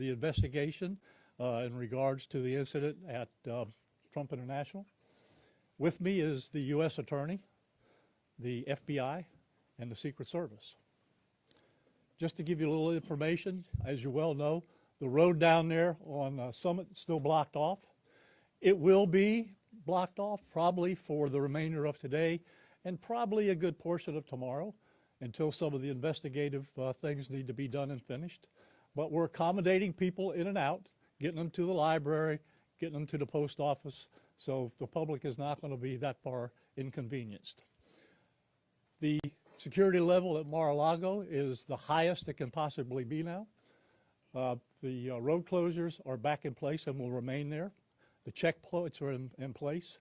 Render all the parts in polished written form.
the investigation in regards to the incident at Trump International. With me is the U.S. Attorney, the FBI, and the Secret Service. Just to give you a little information, as you well know, the road down there on Summit is still blocked off. It will be blocked off probably for the remainder of today and probably a good portion of tomorrow until some of the investigative things need to be done and finished. But we're accommodating people in and out, getting them to the library, getting them to the post office, so the public is not going to be that far inconvenienced. The security level at Mar-a-Lago is the highest it can possibly be now. The road closures are back in place and will remain there. The checkpoints are in place.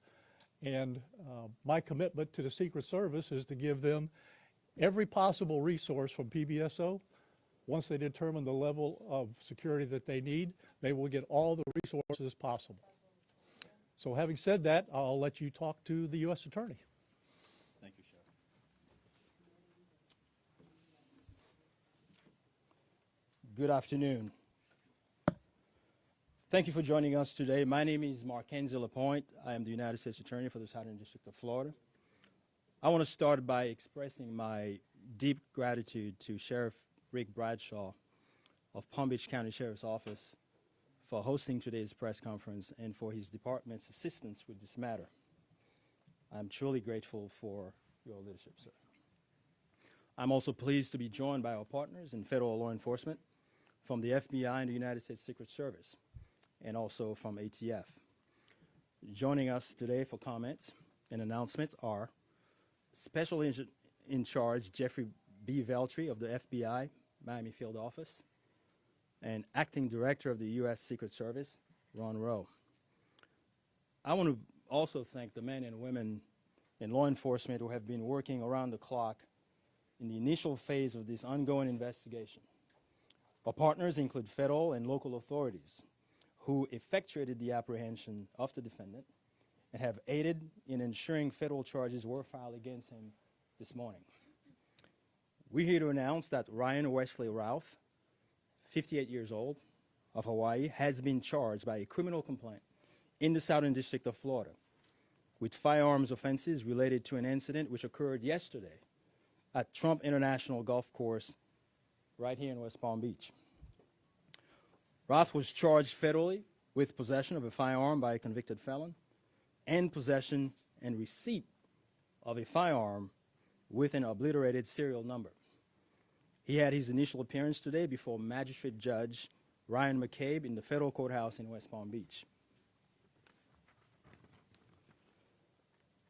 And my commitment to the Secret Service is to give them every possible resource from PBSO. Once they determine the level of security that they need, they will get all the resources possible. So having said that, I'll let you talk to the U.S. Attorney. Thank you, Sheriff. Good afternoon. Thank you for joining us today. My name is Martinsburg LaPointe. I am the United States Attorney for the Southern District of Florida. I want to start by expressing my deep gratitude to Sheriff Rick Bradshaw of Palm Beach County Sheriff's Office for hosting today's press conference and for his department's assistance with this matter. I'm truly grateful for your leadership, sir. I'm also pleased to be joined by our partners in federal law enforcement from the FBI and the United States Secret Service, and also from ATF. Joining us today for comments and announcements are Special Agent in Charge Jeffrey B. Veltri of the FBI Miami Field Office, and Acting Director of the U.S. Secret Service, Ron Rowe. I want to also thank the men and women in law enforcement who have been working around the clock in the initial phase of this ongoing investigation. Our partners include federal and local authorities who effectuated the apprehension of the defendant and have aided in ensuring federal charges were filed against him this morning. We're here to announce that Ryan Wesley Routh, 58 years old, of Hawaii, has been charged by a criminal complaint in the Southern District of Florida with firearms offenses related to an incident which occurred yesterday at Trump International Golf Course right here in West Palm Beach. Routh was charged federally with possession of a firearm by a convicted felon and possession and receipt of a firearm with an obliterated serial number. He had his initial appearance today before Magistrate Judge Ryan McCabe in the federal courthouse in West Palm Beach.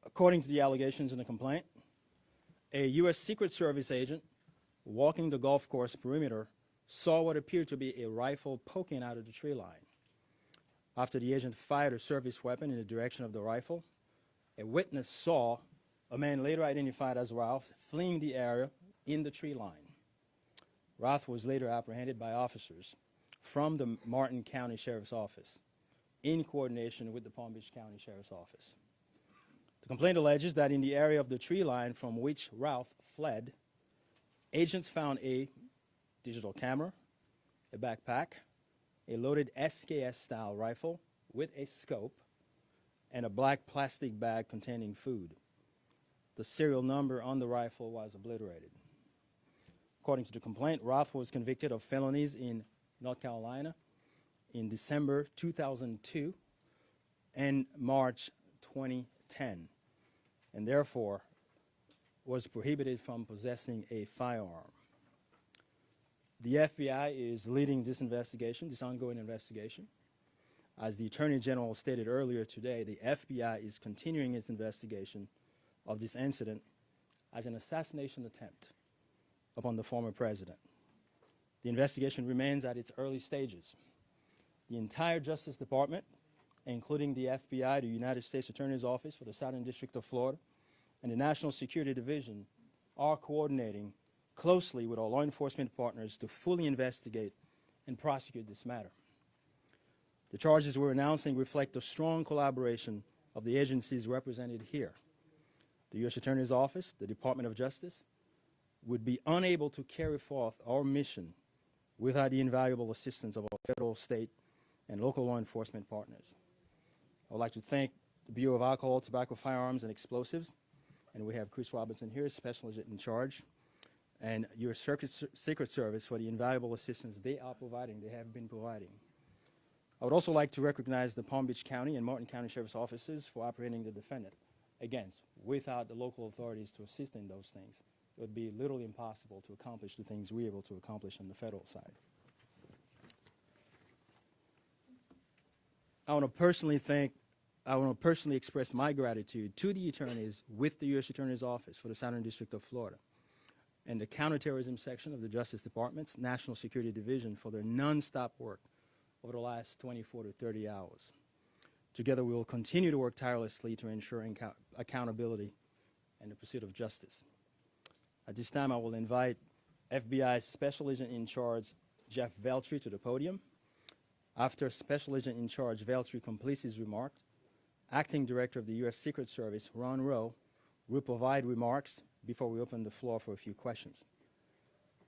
According to the allegations in the complaint, a U.S. Secret Service agent walking the golf course perimeter saw what appeared to be a rifle poking out of the tree line. After the agent fired a service weapon in the direction of the rifle, a witness saw a man later identified as Routh fleeing the area in the tree line. Routh was later apprehended by officers from the Martin County Sheriff's Office in coordination with the Palm Beach County Sheriff's Office. The complaint alleges that in the area of the tree line from which Routh fled, agents found a digital camera, a backpack, a loaded SKS-style rifle with a scope, and a black plastic bag containing food. The serial number on the rifle was obliterated. According to the complaint, Routh was convicted of felonies in North Carolina in December 2002 and March 2010, and therefore was prohibited from possessing a firearm. The FBI is leading this investigation, this ongoing investigation. As the Attorney General stated earlier today, the FBI is continuing its investigation of this incident as an assassination attempt upon the former president. The investigation remains at its early stages. The entire Justice Department, including the FBI, the United States Attorney's Office for the Southern District of Florida, and the National Security Division are coordinating closely with our law enforcement partners to fully investigate and prosecute this matter. The charges we're announcing reflect the strong collaboration of the agencies represented here. The U.S. Attorney's Office, the Department of Justice, would be unable to carry forth our mission without the invaluable assistance of our federal, state, and local law enforcement partners. I would like to thank the Bureau of Alcohol, Tobacco, Firearms, and Explosives, and we have Chris Robinson here, Special Agent in Charge, and your Secret Service for the invaluable assistance they are providing, they have been providing. I would also like to recognize the Palm Beach County and Martin County Sheriff's Offices for operating the defendant. Again, without the local authorities to assist in those things, it would be literally impossible to accomplish the things we're able to accomplish on the federal side. I want to personally express my gratitude to the attorneys with the U.S. Attorney's Office for the Southern District of Florida and the Counterterrorism Section of the Justice Department's National Security Division for their nonstop work over the last 24 to 30 hours. Together, we will continue to work tirelessly to ensure accountability and the pursuit of justice. At this time, I will invite FBI Special Agent in Charge Jeff Veltri to the podium. After Special Agent in Charge Veltri completes his remark, Acting Director of the U.S. Secret Service, Ron Rowe, will provide remarks before we open the floor for a few questions.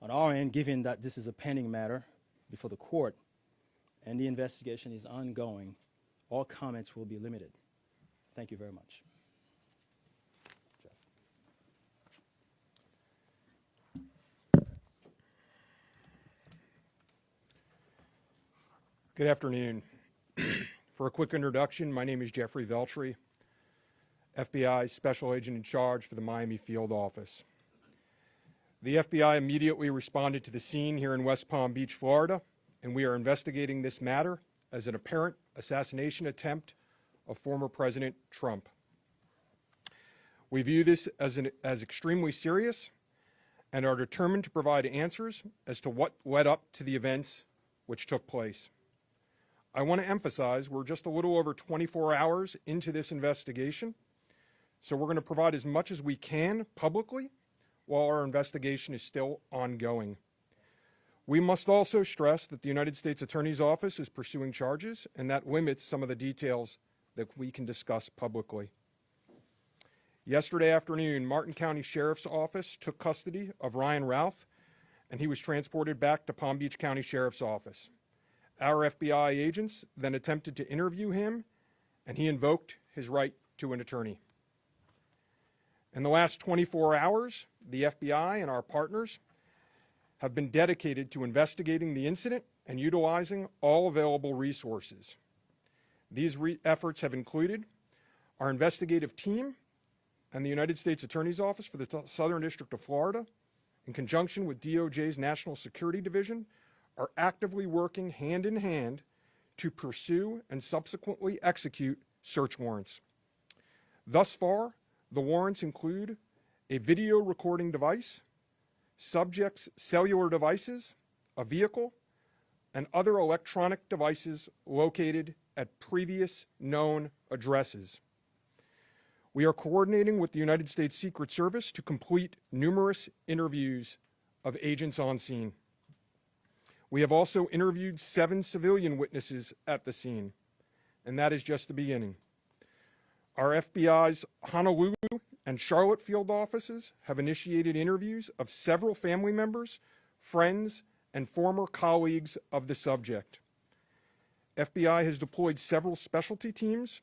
On our end, given that this is a pending matter before the court and the investigation is ongoing, all comments will be limited. Thank you very much. Jeff. Good afternoon. For a quick introduction, my name is Jeffrey Veltri, FBI Special Agent in Charge for the Miami Field Office. The FBI immediately responded to the scene here in West Palm Beach, Florida, and we are investigating this matter as an apparent assassination attempt of former President Trump. We view this as extremely serious and are determined to provide answers as to what led up to the events which took place. I want to emphasize we're just a little over 24 hours into this investigation, so we're going to provide as much as we can publicly while our investigation is still ongoing. We must also stress that the United States Attorney's Office is pursuing charges, and that limits some of the details that we can discuss publicly. Yesterday afternoon, Martin County Sheriff's Office took custody of Ryan Routh, and he was transported back to Palm Beach County Sheriff's Office. Our FBI agents then attempted to interview him, and he invoked his right to an attorney. In the last 24 hours, the FBI and our partners have been dedicated to investigating the incident and utilizing all available resources. These efforts have included our investigative team and the United States Attorney's Office for the Southern District of Florida, in conjunction with DOJ's National Security Division, are actively working hand in hand to pursue and subsequently execute search warrants. Thus far, the warrants include a video recording device, subjects' cellular devices, a vehicle, and other electronic devices located at previous known addresses. We are coordinating with the United States Secret Service to complete numerous interviews of agents on scene. We have also interviewed 7 civilian witnesses at the scene, and that is just the beginning. Our FBI's Honolulu and Charlotte field offices have initiated interviews of several family members, friends, and former colleagues of the subject. FBI has deployed several specialty teams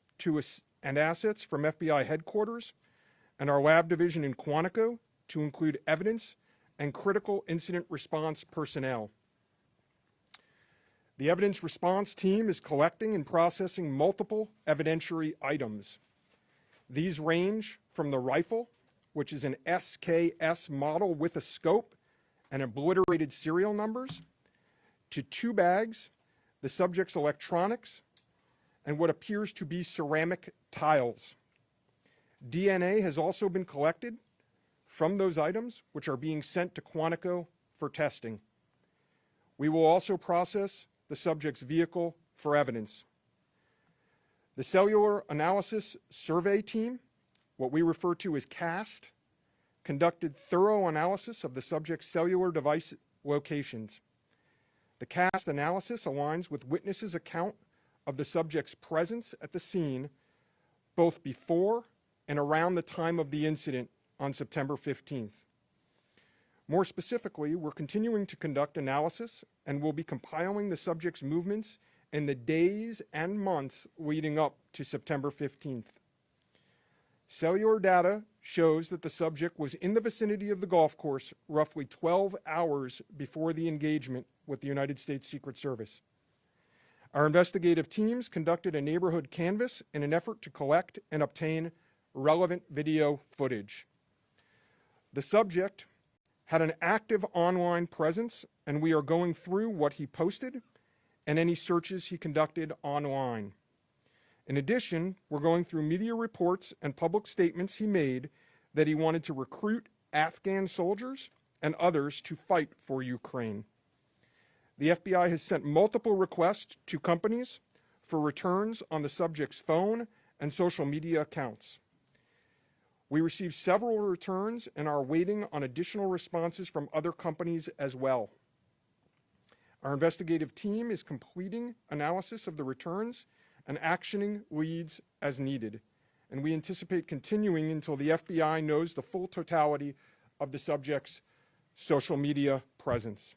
and assets from FBI headquarters and our lab division in Quantico to include evidence and critical incident response personnel. The evidence response team is collecting and processing multiple evidentiary items. These range from the rifle, which is an SKS model with a scope and obliterated serial numbers, to 2 bags, the subject's electronics, and what appears to be ceramic tiles. DNA has also been collected from those items, which are being sent to Quantico for testing. We will also process the subject's vehicle for evidence. The Cellular Analysis Survey Team, what we refer to as CAST, conducted thorough analysis of the subject's cellular device locations. The CAST analysis aligns with witnesses' account of the subject's presence at the scene both before and around the time of the incident on September 15th. More specifically, we're continuing to conduct analysis and will be compiling the subject's movements in the days and months leading up to September 15th. Cellular data shows that the subject was in the vicinity of the golf course roughly 12 hours before the engagement with the United States Secret Service. Our investigative teams conducted a neighborhood canvass in an effort to collect and obtain relevant video footage. The subject had an active online presence, and we are going through what he posted and any searches he conducted online. In addition, we're going through media reports and public statements he made that he wanted to recruit Afghan soldiers and others to fight for Ukraine. The FBI has sent multiple requests to companies for returns on the subject's phone and social media accounts. We received several returns and are waiting on additional responses from other companies as well. Our investigative team is completing analysis of the returns and actioning leads as needed, and we anticipate continuing until the FBI knows the full totality of the subject's social media presence.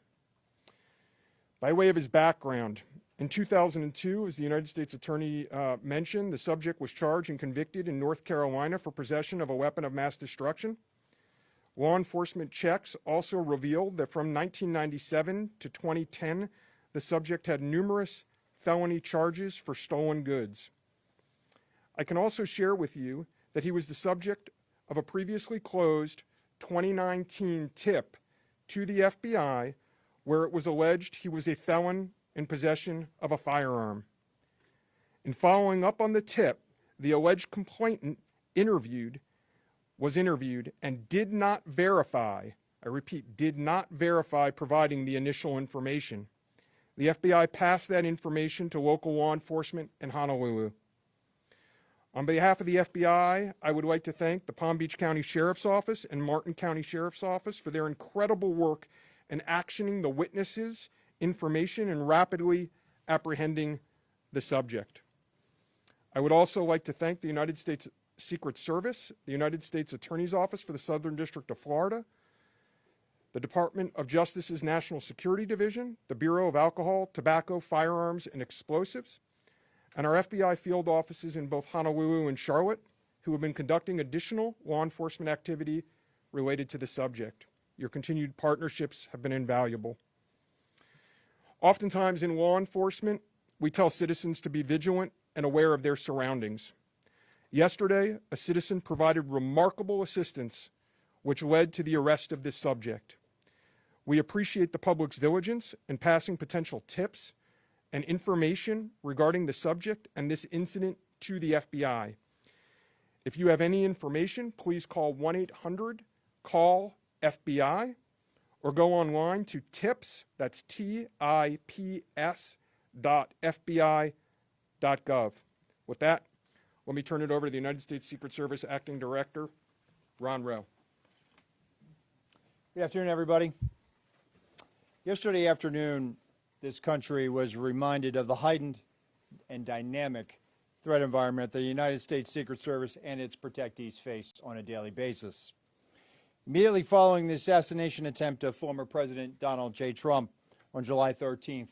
By way of his background, in 2002, as the United States Attorney mentioned, the subject was charged and convicted in North Carolina for possession of a weapon of mass destruction. Law enforcement checks also revealed that from 1997 to 2010, the subject had numerous felony charges for stolen goods. I can also share with you that he was the subject of a previously closed 2019 tip to the FBI where it was alleged he was a felon in possession of a firearm. In following up on the tip, the alleged complainant was interviewed and did not verify, I repeat, did not verify providing the initial information. The FBI passed that information to local law enforcement in Honolulu. On behalf of the FBI, I would like to thank the Palm Beach County Sheriff's Office and Martin County Sheriff's Office for their incredible work in actioning the witnesses' information and rapidly apprehending the subject. I would also like to thank the United States Secret Service, the United States Attorney's Office for the Southern District of Florida, the Department of Justice's National Security Division, the Bureau of Alcohol, Tobacco, Firearms, and Explosives, and our FBI field offices in both Honolulu and Charlotte, who have been conducting additional law enforcement activity related to the subject. Your continued partnerships have been invaluable. Oftentimes in law enforcement, we tell citizens to be vigilant and aware of their surroundings. Yesterday, a citizen provided remarkable assistance, which led to the arrest of this subject. We appreciate the public's diligence in passing potential tips and information regarding the subject and this incident to the FBI. If you have any information, please call 1-800-CALL-FBI or go online to tips, that's tips.fbi.gov. With that, let me turn it over to the United States Secret Service Acting Director, Ron Rowe. Good afternoon, everybody. Yesterday afternoon, this country was reminded of the heightened and dynamic threat environment that the United States Secret Service and its protectees face on a daily basis. Immediately following the assassination attempt of former President Donald J. Trump on July 13th,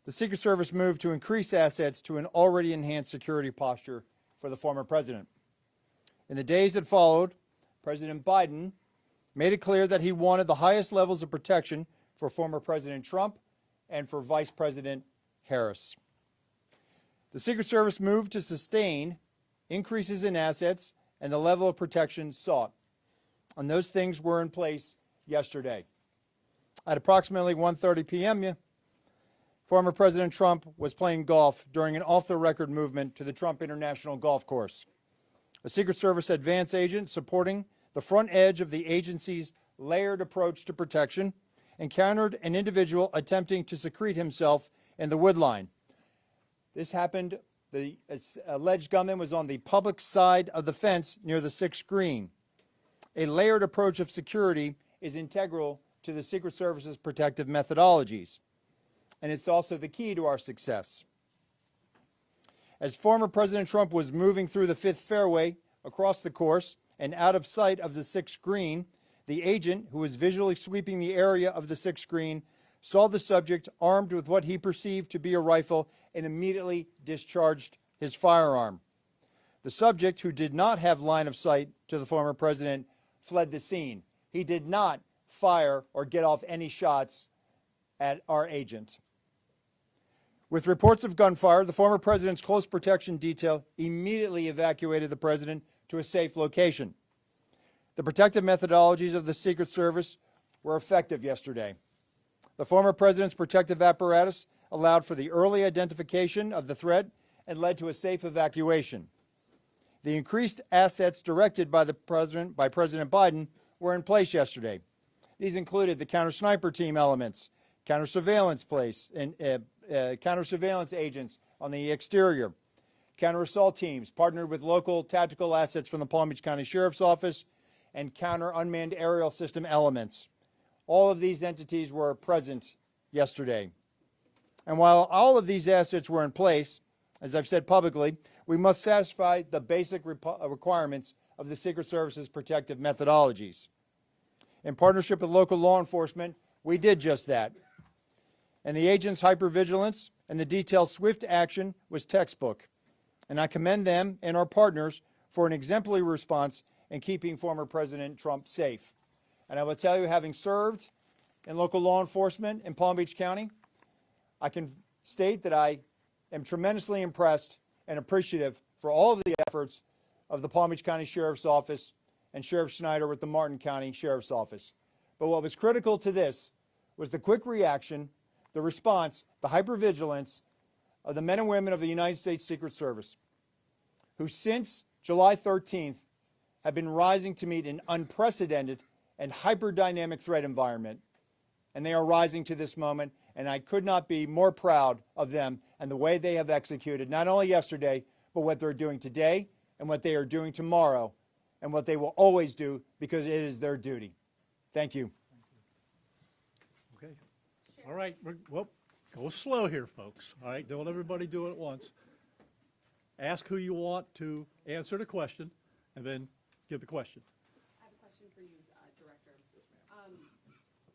the Secret Service moved to increase assets to an already enhanced security posture for the former president. In the days that followed, President Biden made it clear that he wanted the highest levels of protection for former President Trump and for Vice President Harris. The Secret Service moved to sustain increases in assets and the level of protection sought. And those things were in place yesterday. At approximately 1:30 p.m., former President Trump was playing golf during an off-the-record movement to the Trump International Golf Course. A Secret Service advance agent supporting the front edge of the agency's layered approach to protection encountered an individual attempting to secrete himself in the wood line. This happened, the alleged gunman was on the public side of the fence near the 6th green. A layered approach of security is integral to the Secret Service's protective methodologies, and it's also the key to our success. As former President Trump was moving through the 5th fairway across the course and out of sight of the 6th green, The agent, who was visually sweeping the area of the 6th screen, saw the subject armed with what he perceived to be a rifle and immediately discharged his firearm. The subject, who did not have line of sight to the former president, fled the scene. He did not fire or get off any shots at our agent. With reports of gunfire, the former president's close protection detail immediately evacuated the president to a safe location. The protective methodologies of the Secret Service were effective yesterday. The former president's protective apparatus allowed for the early identification of the threat and led to a safe evacuation. The increased assets directed by President Biden were in place yesterday. These included the counter-sniper team elements, counter-surveillance agents on the exterior, counter-assault teams partnered with local tactical assets from the Palm Beach County Sheriff's Office, and counter-unmanned aerial system elements. All of these entities were present yesterday. And while all of these assets were in place, as I've said publicly, we must satisfy the basic requirements of the Secret Service's protective methodologies. In partnership with local law enforcement, we did just that. And the agents' hypervigilance and the detailed swift action was textbook. And I commend them and our partners for an exemplary response in keeping former President Trump safe. And I will tell you, having served in local law enforcement in Palm Beach County, I can state that I am tremendously impressed and appreciative for all of the efforts of the Palm Beach County Sheriff's Office and Sheriff Snyder with the Martin County Sheriff's Office. But what was critical to this was the quick reaction, the response, the hypervigilance of the men and women of the United States Secret Service, who since July 13th have been rising to meet an unprecedented and hyper-dynamic threat environment. And they are rising to this moment, and I could not be more proud of them and the way they have executed, not only yesterday, but what they're doing today and what they are doing tomorrow and what they will always do because it is their duty. Thank you. Okay. All right. Well, go slow here, folks. All right. Don't everybody do it at once. Ask who you want to answer the question, and then give the question. I have a question for you, Director.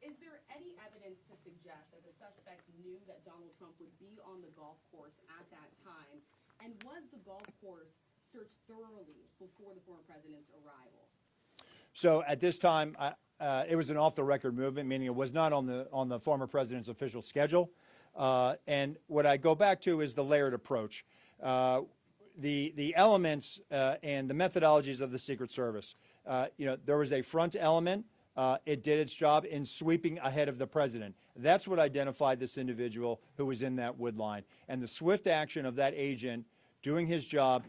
Is there any evidence to suggest that the suspect knew that Donald Trump would be on the golf course at that time? And was the golf course searched thoroughly before the former president's arrival? So at this time, it was an off-the-record movement, meaning it was not on the former president's official schedule. And what I go back to is the layered approach. The elements and the methodologies of the Secret Service. There was a front element. It did its job in sweeping ahead of the president. That's what identified this individual who was in that wood line. And the swift action of that agent doing his job,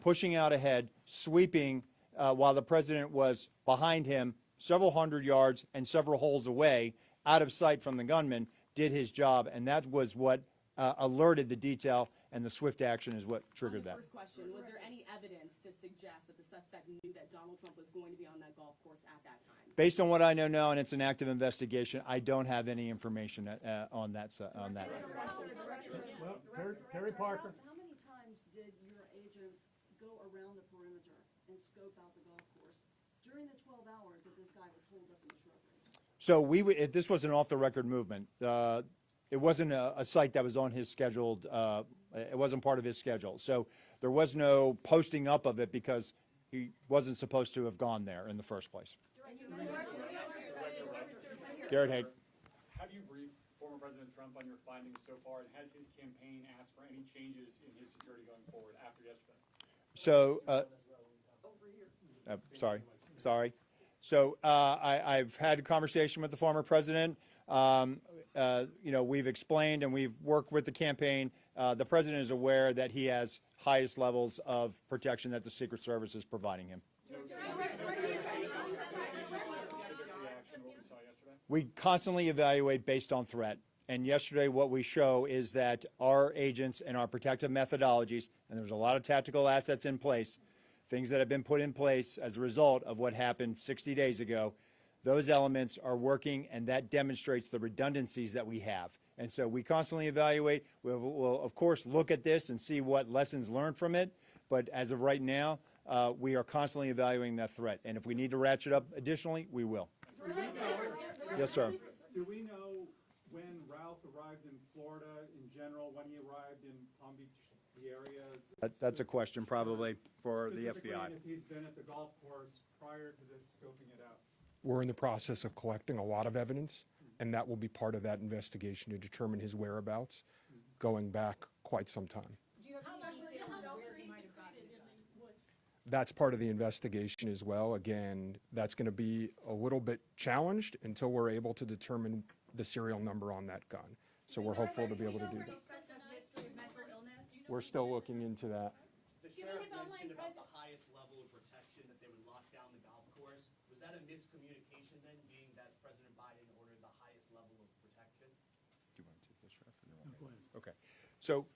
pushing out ahead, sweeping while the president was behind him several hundred yards and several holes away, out of sight from the gunman, did his job. And that was what alerted the detail, and the swift action is what triggered that. First question, was there any evidence to suggest that the suspect knew that Donald Trump was going to be on that golf course at that time? Based on what I know now, and it's an active investigation, I don't have any information on that. Well, Terry Parker. How many times did your agents go around the perimeter and scope out the golf course during the 12 hours that this guy was holed up in the shrubbery? So this was an off-the-record movement. It wasn't a site that was on his scheduled, it wasn't part of his schedule. So there was no posting up of it because he wasn't supposed to have gone there in the first place. Garrett Haig. Have you briefed former President Trump on your findings so far, and has his campaign asked for any changes in his security going forward after yesterday? So, sorry. So I've had a conversation with the former president. We've explained and we've worked with the campaign. The president is aware that he has highest levels of protection that the Secret Service is providing him. We constantly evaluate based on threat. And yesterday what we show is that our agents and our protective methodologies, and there's a lot of tactical assets in place, things that have been put in place as a result of what happened 60 days ago, those elements are working, and that demonstrates the redundancies that we have. And so we constantly evaluate. We'll of course, look at this and see what lessons learned from it. But as of right now, we are constantly evaluating that threat. And if we need to ratchet up additionally, we will. Yes, sir. Do we know when Ralph arrived in Florida in general, when he arrived in Palm Beach, the area? That's a question probably for the Specifically, FBI. and if he's been at the golf course prior to this scoping it out? We're in the process of collecting a lot of evidence, and that will be part of that investigation to determine his whereabouts going back quite some time. Do you have any detail on where he might have gotten the gun? That's part of the investigation as well. Again, that's going to be a little bit challenged until we're able to determine the serial number on that gun. So we're hopeful to be able to do that. We're still looking into that. The sheriff mentioned about the highest level of protection, that they would lock down the golf course. Was that a miscommunication then, being that President Biden ordered the highest level of protection? Do you want to take this, Sheriff? Okay. So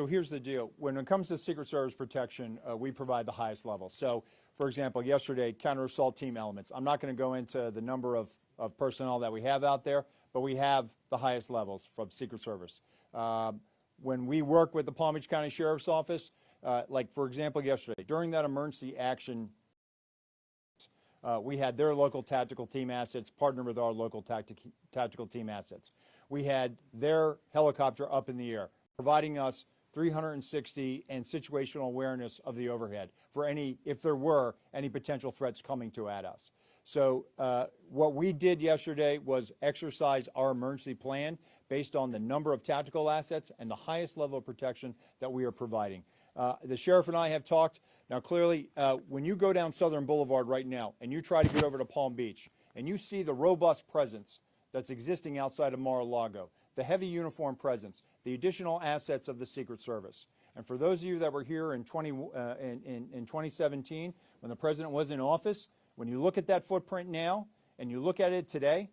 here's the deal. When it comes to Secret Service protection, we provide the highest level. So, for example, yesterday, counter-assault team elements. I'm not going to go into the number of personnel that we have out there, but we have the highest levels from Secret Service. When we work with the Palm Beach County Sheriff's Office, like, for example, yesterday, during that emergency action, we had their local tactical team assets partner with our local tactical team assets. We had their helicopter up in the air, providing us 360 and situational awareness of the overhead for if there were any potential threats coming at us. So what we did yesterday was exercise our emergency plan based on the number of tactical assets and the highest level of protection that we are providing. The sheriff and I have talked. Now, clearly, when you go down Southern Boulevard right now and you try to get over to Palm Beach and you see the robust presence that's existing outside of Mar-a-Lago, the heavy uniform presence, the additional assets of the Secret Service. And for those of you that were here in 2017, when the president was in office, when you look at that footprint now and you look at it today,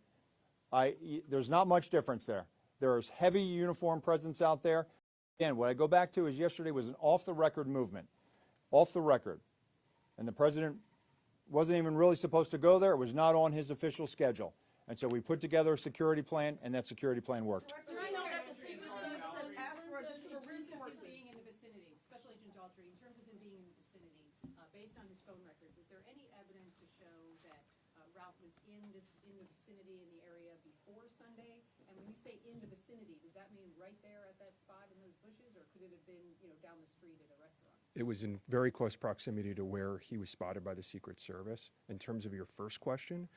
there's not much difference there. There is heavy uniform presence out there. Again, what I go back to is yesterday was an off-the-record movement, off the record. And the president wasn't even really supposed to go there. It was not on his official schedule. And so we put together a security plan, and that security plan worked. But I know that the Secret Service has asked for additional resources. Being in the vicinity, Special Agent Daughtry, in terms of him being in the vicinity, based on his phone records, is there any evidence to show that Ralph was in the vicinity in the area before Sunday? And when you say in the vicinity, does that mean right there at that spot in those bushes, or could it have been, down the street at a restaurant? It was in very close proximity to where he was spotted by the Secret Service. In terms of your first question,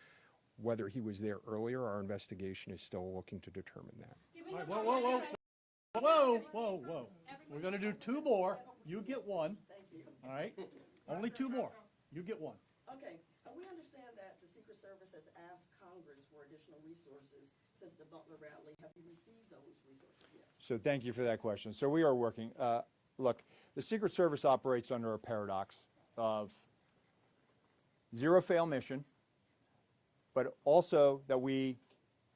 whether he was there earlier, our investigation is still looking to determine that. All right, whoa. We're going to do two more. You get one. Thank you. All right? Only two more. You get one. Okay, we understand that the Secret Service has asked Congress for additional resources since the Butler rally. Have you received those resources yet? So thank you for that question. So we are working. Look, the Secret Service operates under a paradox of zero-fail mission, but also that we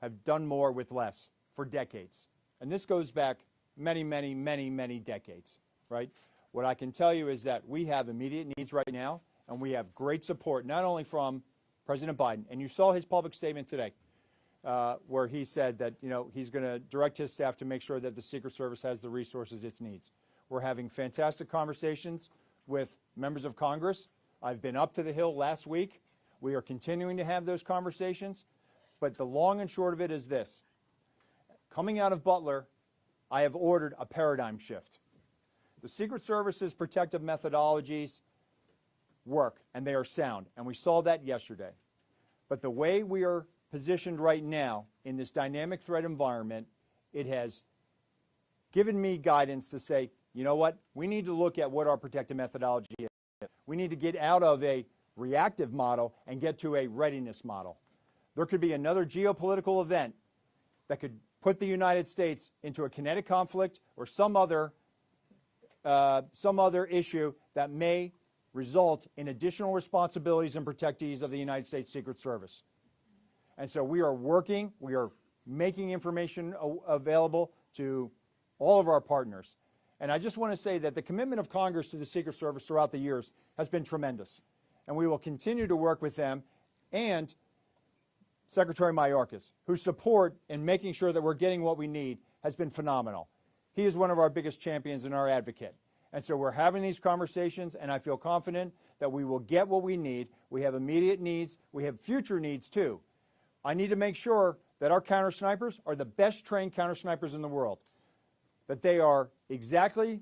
have done more with less for decades. And this goes back many, many, many, many decades, right? What I can tell you is that we have immediate needs right now, and we have great support, not only from President Biden, and you saw his public statement today, where he said that, he's going to direct his staff to make sure that the Secret Service has the resources it needs. We're having fantastic conversations with members of Congress. I've been up to the Hill last week. We are continuing to have those conversations, but the long and short of it is this. Coming out of Butler, I have ordered a paradigm shift. The Secret Service's protective methodologies work, and they are sound, and we saw that yesterday. But the way we are positioned right now in this dynamic threat environment, it has given me guidance to say, you know what, we need to look at what our protective methodology is. We need to get out of a reactive model and get to a readiness model. There could be another geopolitical event that could put the United States into a kinetic conflict or some other issue that may result in additional responsibilities and protectees of the United States Secret Service. And so we are working, we are making information available to all of our partners. And I just want to say that the commitment of Congress to the Secret Service throughout the years has been tremendous. And we will continue to work with them and Secretary Mayorkas, whose support in making sure that we're getting what we need has been phenomenal. He is one of our biggest champions and our advocate. And so we're having these conversations, and I feel confident that we will get what we need. We have immediate needs. We have future needs, too. I need to make sure that our counter snipers are the best trained counter snipers in the world, that they are exactly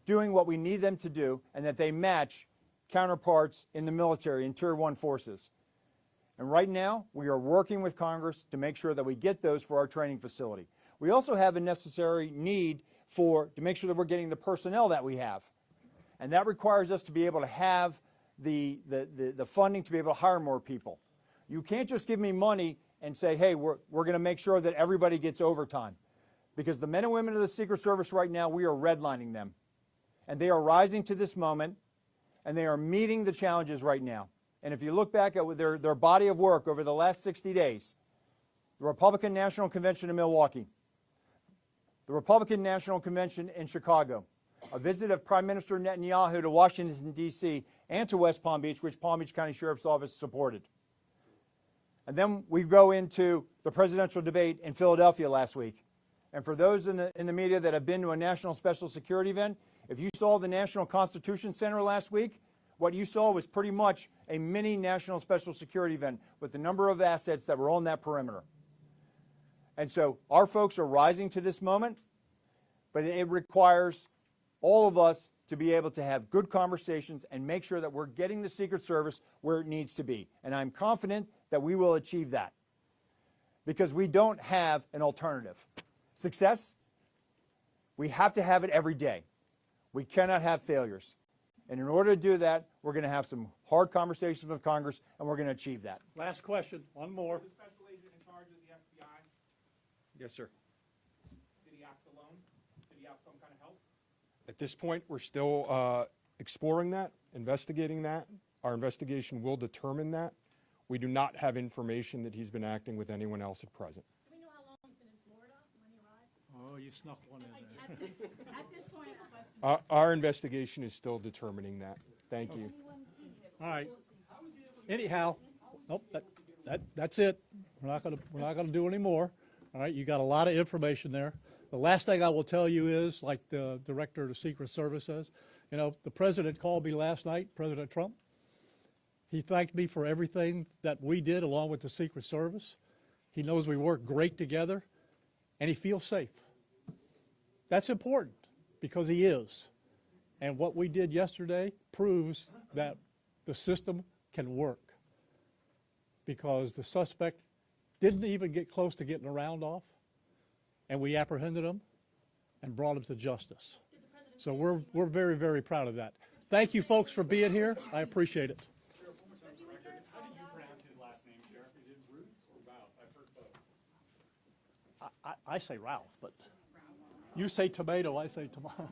doing what we need them to do, and that they match counterparts in the military, in Tier 1 forces. And right now, we are working with Congress to make sure that we get those for our training facility. We also have a necessary need to make sure that we're getting the personnel that we have. And that requires us to be able to have the funding to be able to hire more people. You can't just give me money and say, hey, we're going to make sure that everybody gets overtime. Because the men and women of the Secret Service right now, we are redlining them. And they are rising to this moment, and they are meeting the challenges right now. And if you look back at their body of work over the last 60 days, the Republican National Convention in Milwaukee, the Republican National Convention in Chicago, a visit of Prime Minister Netanyahu to Washington, D.C., and to West Palm Beach, which Palm Beach County Sheriff's Office supported. And then we go into the presidential debate in Philadelphia last week. And for those in the media that have been to a national special security event, if you saw the National Constitution Center last week, what you saw was pretty much a mini national special security event with the number of assets that were on that perimeter. And so our folks are rising to this moment, but it requires all of us to be able to have good conversations and make sure that we're getting the Secret Service where it needs to be. And I'm confident that we will achieve that because we don't have an alternative. Success, we have to have it every day. We cannot have failures. And in order to do that, we're going to have some hard conversations with Congress, and we're going to achieve that. Last question, one more. The special agent in charge of the FBI, Yes, sir. did he act alone? Did he have some kind of help? At this point, we're still exploring that, investigating that. Our investigation will determine that. We do not have information that he's been acting with anyone else at present. Do we know how long he's been in Florida when he arrived? Oh, you snuck one in there. At this point, a question. Our investigation is still determining that. Thank you. All right. Anyhow, nope, that's it. We're not gonna do any more. All right, you got a lot of information there. The last thing I will tell you is, like the director of the Secret Service says, you know, the president called me last night, President Trump. He thanked me for everything that we did along with the Secret Service. He knows we work great together, and he feels safe. That's important because he is. And what we did yesterday proves that the system can work because the suspect didn't even get close to getting a round off, and we apprehended him and brought him to justice. So we're very, very proud of that. Thank you, folks, for being here. I appreciate it. Sheriff, one more time for the record. How do you pronounce his last name, Sheriff? Is it Ruth or Ralph? I've heard both. I say Ralph, but you say tomato, I say tomato.